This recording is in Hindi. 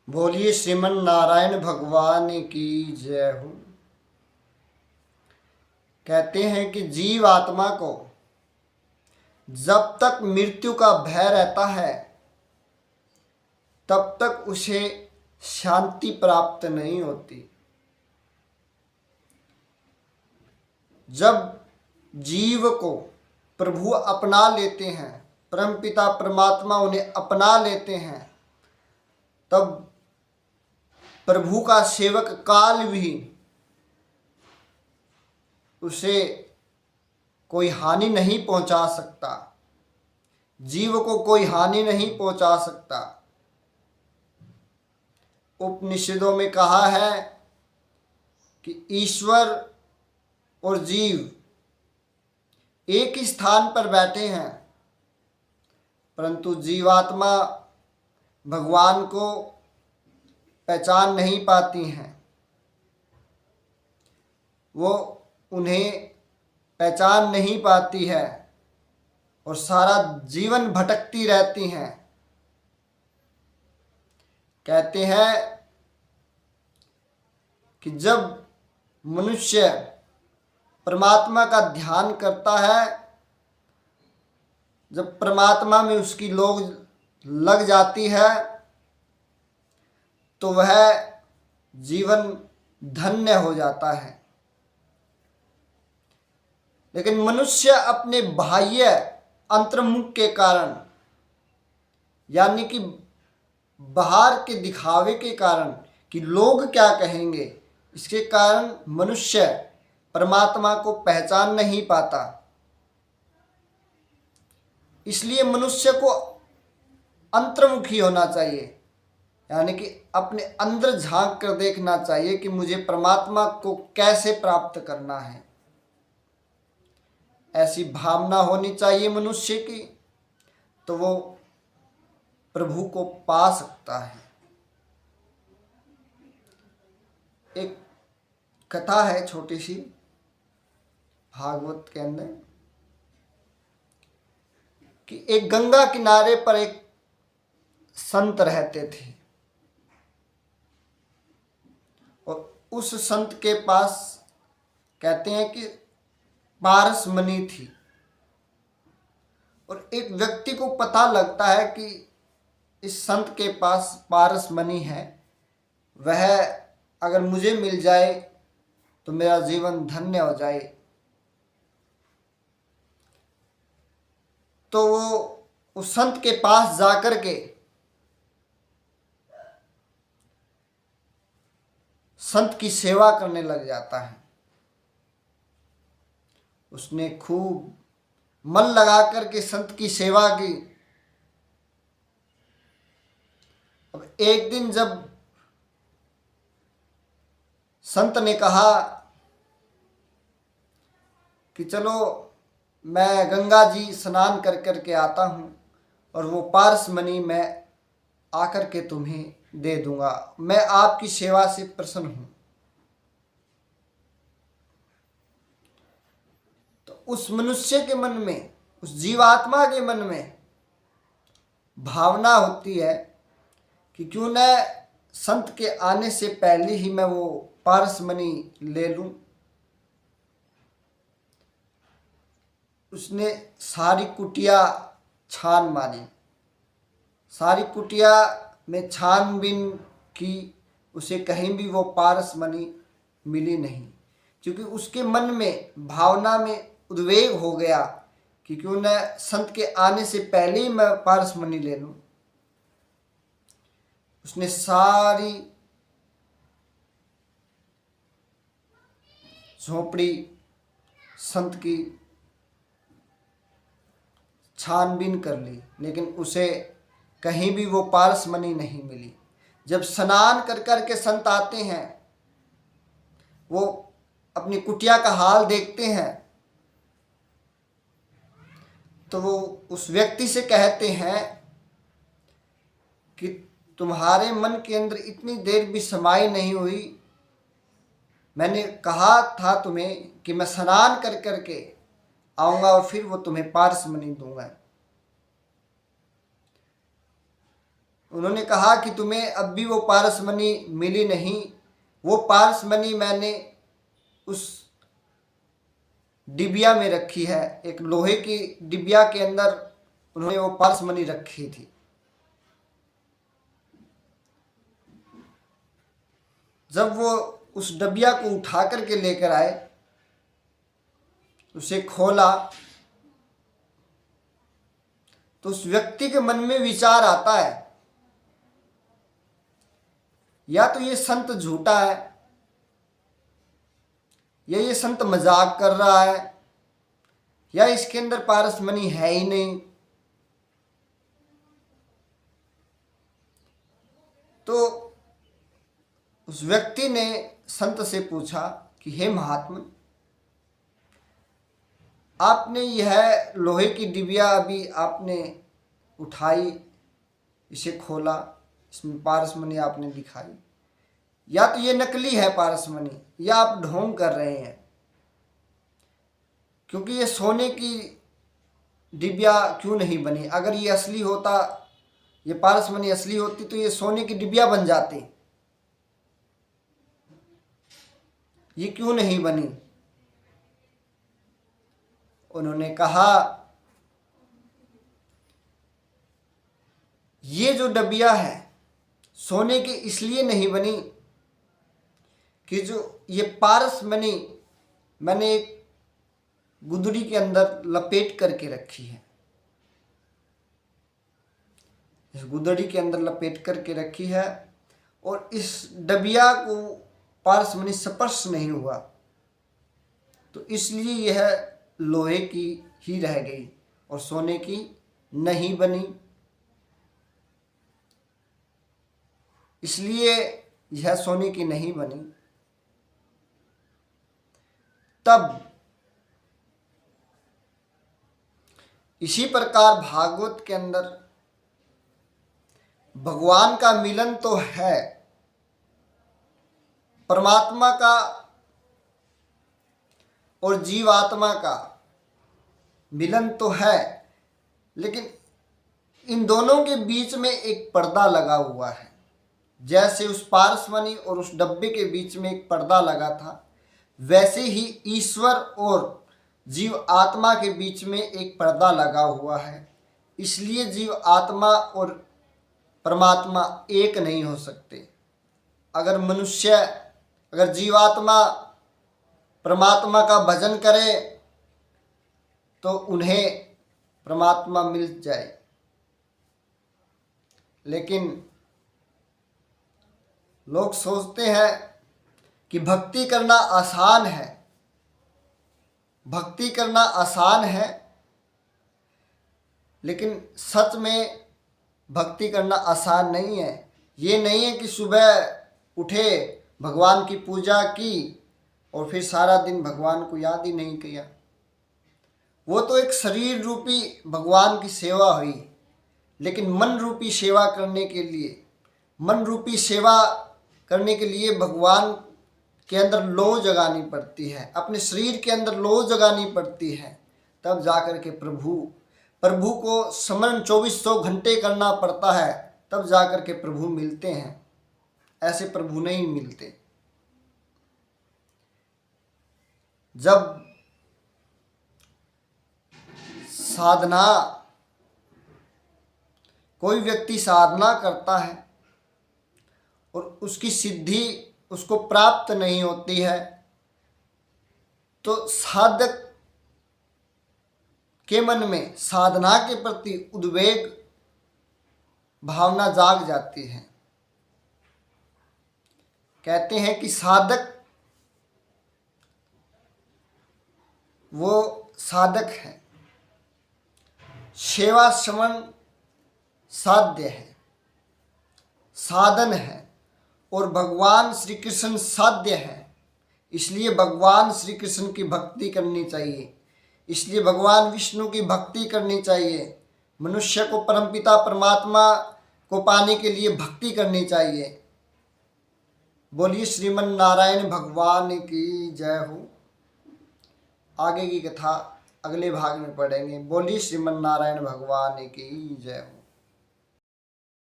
बोलिए श्रीमन नारायण भगवान की जय हो। कहते हैं कि जीव आत्मा को जब तक मृत्यु का भय रहता है तब तक उसे शांति प्राप्त नहीं होती। जब जीव को प्रभु अपना लेते हैं, परमपिता परमात्मा उन्हें अपना लेते हैं, तब प्रभु का सेवक काल भी उसे कोई हानि नहीं पहुंचा सकता, जीव को कोई हानि नहीं पहुंचा सकता। उपनिषदों में कहा है कि ईश्वर और जीव एक ही स्थान पर बैठे हैं, परंतु जीवात्मा भगवान को पहचान नहीं पाती हैं। वो उन्हें पहचान नहीं पाती है और सारा जीवन भटकती रहती हैं। कहते हैं कि जब मनुष्य परमात्मा का ध्यान करता है, जब परमात्मा में उसकी लोग लग जाती है, तो वह जीवन धन्य हो जाता है। लेकिन मनुष्य अपने बाह्य अंतर्मुख के कारण, यानी कि बाहर के दिखावे के कारण कि लोग क्या कहेंगे, इसके कारण मनुष्य परमात्मा को पहचान नहीं पाता। इसलिए मनुष्य को अंतर्मुखी होना चाहिए, यानी कि अपने अंदर झांक कर देखना चाहिए कि मुझे परमात्मा को कैसे प्राप्त करना है। ऐसी भावना होनी चाहिए मनुष्य की, तो वो प्रभु को पा सकता है। एक कथा है छोटी सी भागवत के अंदर कि एक गंगा किनारे पर एक संत रहते थे और उस संत के पास कहते हैं कि पारस मणि थी। और एक व्यक्ति को पता लगता है कि इस संत के पास पारस मणि है, वह अगर मुझे मिल जाए तो मेरा जीवन धन्य हो जाए। तो वो उस संत के पास जाकर के संत की सेवा करने लग जाता है। उसने खूब मन लगा करके संत की सेवा की। अब एक दिन जब संत ने कहा कि चलो मैं गंगा जी स्नान कर कर के आता हूँ और वो पारस मणि मैं आकर के तुम्हें दे दूंगा, मैं आपकी सेवा से प्रसन्न हूँ। तो उस मनुष्य के मन में, उस जीवात्मा के मन में भावना होती है कि क्यों न संत के आने से पहले ही मैं वो पारस मणि ले लूं। उसने सारी कुटिया छान मारी, सारी कुटिया में छानबीन की, उसे कहीं भी वो पारस मणि मिली नहीं, क्योंकि उसके मन में भावना में उद्वेग हो गया कि क्यों न संत के आने से पहले ही मैं पारस मणि ले लूं। उसने सारी झोपड़ी संत की छानबीन कर ली, लेकिन उसे कहीं भी वो पारस मणि नहीं मिली। जब स्नान कर कर के संत आते हैं, वो अपनी कुटिया का हाल देखते हैं, तो वो उस व्यक्ति से कहते हैं कि तुम्हारे मन के अंदर इतनी देर भी समाई नहीं हुई, मैंने कहा था तुम्हें कि मैं स्नान कर कर के आऊँगा और फिर वो तुम्हें पारस मणि दूंगा। उन्होंने कहा कि तुम्हें अब भी वो पारसमणि मिली नहीं। वो पारसमणि मैंने उस डिबिया में रखी है, एक लोहे की डिबिया के अंदर उन्होंने वो पारसमणि रखी थी। जब वो उस डबिया को उठा करके लेकर आए, उसे खोला, तो उस व्यक्ति के मन में विचार आता है, या तो ये संत झूठा है, या ये संत मजाक कर रहा है, या इसके अंदर पारसमणि है ही नहीं। तो उस व्यक्ति ने संत से पूछा कि हे महात्मा, आपने यह लोहे की डिबिया अभी आपने उठाई, इसे खोला, इसमें पारसमणि आपने दिखाई, या तो ये नकली है पारसमणि, या आप ढोंग कर रहे हैं, क्योंकि ये सोने की डिबिया क्यों नहीं बनी? अगर ये असली होता, ये पारसमणि असली होती, तो ये सोने की डिबिया बन जाती, ये क्यों नहीं बनी? उन्होंने कहा, ये जो डबिया है सोने की इसलिए नहीं बनी कि जो ये पारसमणि मैंने एक गुदड़ी के अंदर लपेट करके रखी है, इस गुदड़ी के अंदर लपेट करके रखी है, और इस डबिया को पारसमणि स्पर्श नहीं हुआ, तो इसलिए यह लोहे की ही रह गई और सोने की नहीं बनी। इसलिए यह सोने की नहीं बनी। तब इसी प्रकार भागवत के अंदर भगवान का मिलन तो है, परमात्मा का और जीवात्मा का मिलन तो है, लेकिन इन दोनों के बीच में एक पर्दा लगा हुआ है। जैसे उस पारसमणि और उस डब्बे के बीच में एक पर्दा लगा था, वैसे ही ईश्वर और जीव आत्मा के बीच में एक पर्दा लगा हुआ है। इसलिए जीव आत्मा और परमात्मा एक नहीं हो सकते। अगर जीवात्मा परमात्मा का भजन करे तो उन्हें परमात्मा मिल जाए, लेकिन लोग सोचते हैं कि भक्ति करना आसान है, भक्ति करना आसान है, लेकिन सच में भक्ति करना आसान नहीं है। ये नहीं है कि सुबह उठे, भगवान की पूजा की और फिर सारा दिन भगवान को याद ही नहीं किया। वो तो एक शरीर रूपी भगवान की सेवा हुई, लेकिन मन रूपी सेवा करने के लिए, मन रूपी सेवा करने के लिए भगवान के अंदर लौ जगानी पड़ती है, अपने शरीर के अंदर लौ जगानी पड़ती है, तब जाकर के प्रभु को स्मरण 2400 घंटे करना पड़ता है, तब जाकर के प्रभु मिलते हैं। ऐसे प्रभु नहीं मिलते। जब साधना, कोई व्यक्ति साधना करता है और उसकी सिद्धि उसको प्राप्त नहीं होती है, तो साधक के मन में साधना के प्रति उद्वेग भावना जाग जाती है। कहते हैं कि साधक वो साधक है, सेवा श्रवण साध्य है, साधन है, और भगवान श्री कृष्ण साध्य है। इसलिए भगवान श्री कृष्ण की भक्ति करनी चाहिए, इसलिए भगवान विष्णु की भक्ति करनी चाहिए। मनुष्य को परमपिता परमात्मा को पाने के लिए भक्ति करनी चाहिए। बोलिए श्रीमन नारायण भगवान की जय हो। आगे की कथा अगले भाग में पढ़ेंगे। बोलिए श्रीमन नारायण भगवान की जय हो।